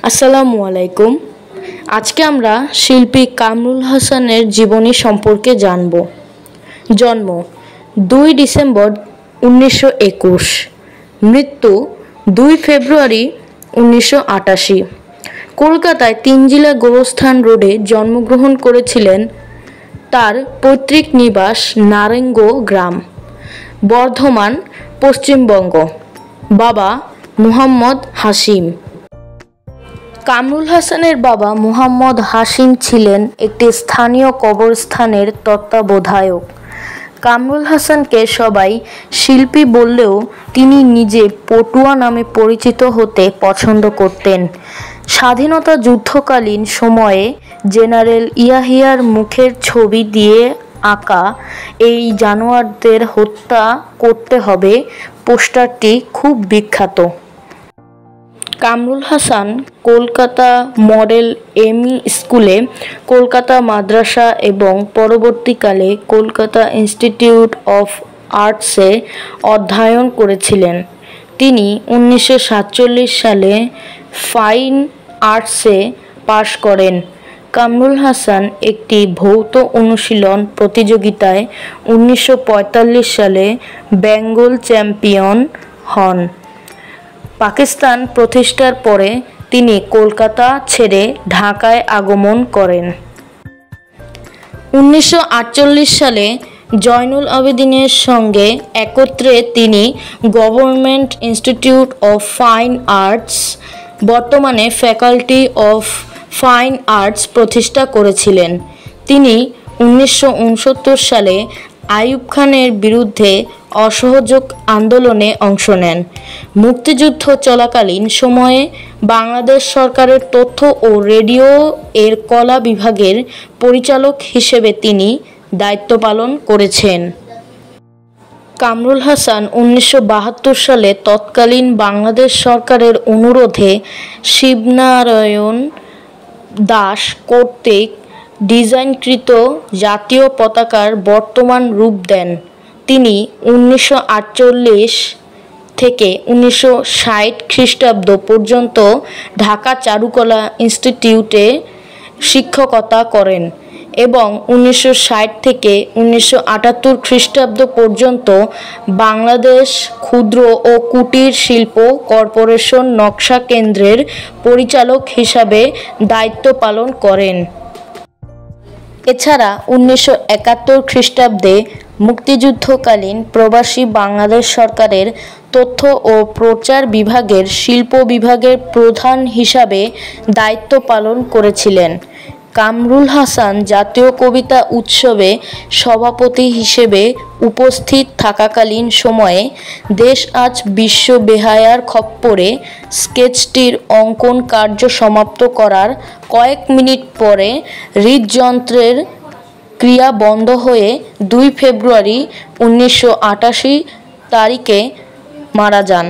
আসসালামু আলাইকুম। আজকে আমরা শিল্পী কামরুল হাসানের জীবনী সম্পর্কে জানব। জন্ম 2 ডিসেম্বর 1921, মৃত্যু 2 ফেব্রুয়ারি 1988। কলকাতায় তিনজিলা গোরস্থান রোডে জন্মগ্রহণ করেছিলেন। তার পৈতৃক নিবাস নারেঙ্গ গ্রাম, বর্ধমান, পশ্চিমবঙ্গ। বাবা মুহাম্মদ হাশিম। কামরুল হাসানের বাবা মুহাম্মদ হাশিম ছিলেন একটি স্থানীয় কবরস্থানের তত্ত্বাবধায়ক। কামরুল হাসানকে সবাই শিল্পী বললেও তিনি নিজে পটুয়া নামে পরিচিত হতে পছন্দ করতেন। স্বাধীনতা যুদ্ধকালীন সময়ে জেনারেল ইয়াহিয়ার মুখের ছবি দিয়ে আঁকা "এই জানোয়ারদের হত্যা করতে হবে" পোস্টারটি খুব বিখ্যাত। কামরুল হাসান কলকাতা মডেল এমই স্কুলে, কলকাতা মাদ্রাসা এবং পরবর্তীকালে কলকাতা ইনস্টিটিউট অফ আর্টসে অধ্যয়ন করেছিলেন। তিনি 1947 সালে ফাইন আর্টসে পাশ করেন। কামরুল হাসান একটি ভৌত অনুশীলন প্রতিযোগিতায় 1945 সালে বেঙ্গল চ্যাম্পিয়ন হন। পাকিস্তান প্রতিষ্ঠার পরে তিনি কলকাতা ছেড়ে ঢাকায় আগমন করেন। 1948 সালে জয়নুল আবেদিনের সঙ্গে একত্রে তিনি government institute of fine arts, বর্তমানে ফ্যাকাল্টি অফ ফাইন আর্টস প্রতিষ্ঠা করেছিলেন। তিনি 1969 সালে আইয়ুব খানের বিরুদ্ধে অসহযোগ আন্দোলনে অংশ নেন। মুক্তিযুদ্ধ চলাকালীন সময়ে বাংলাদেশ সরকারের তথ্য ও রেডিও এর কলা বিভাগের পরিচালক হিসেবে তিনি দায়িত্ব পালন করেছেন। কামরুল হাসান 1972 সালে তৎকালীন বাংলাদেশ সরকারের অনুরোধে শিবনারায়ণ দাস কর্তৃক ডিজাইনকৃত জাতীয় পতাকার বর্তমান রূপ দেন। তিনি 1948 থেকে 1960 খ্রিস্টাব্দ পর্যন্ত ঢাকা চারুকলা ইনস্টিটিউটে শিক্ষকতা করেন এবং 1960 থেকে 1978 খ্রিস্টাব্দ পর্যন্ত বাংলাদেশ ক্ষুদ্র ও কুটির শিল্প কর্পোরেশন নকশা কেন্দ্রের পরিচালক হিসাবে দায়িত্ব পালন করেন। এছাড়া 1971 খ্রিস্টাব্দে মুক্তিযুদ্ধকালীন প্রবাসী বাংলাদেশ সরকারের তথ্য ও প্রচার বিভাগের শিল্প বিভাগের প্রধান হিসাবে দায়িত্ব পালন করেছিলেন। কামরুল হাসান জাতীয় কবিতা উৎসবে সভাপতি হিসেবে উপস্থিত থাকাকালীন সময়ে "দেশ আজ বিশ্ব বেহায়ার খপ্পরে" স্কেচটির অঙ্কন কার্য সমাপ্ত করার কয়েক মিনিট পরে হৃদযন্ত্রের ক্রিয়া বন্ধ হয়ে 2 ফেব্রুয়ারি 1988 তারিখে মারা যান।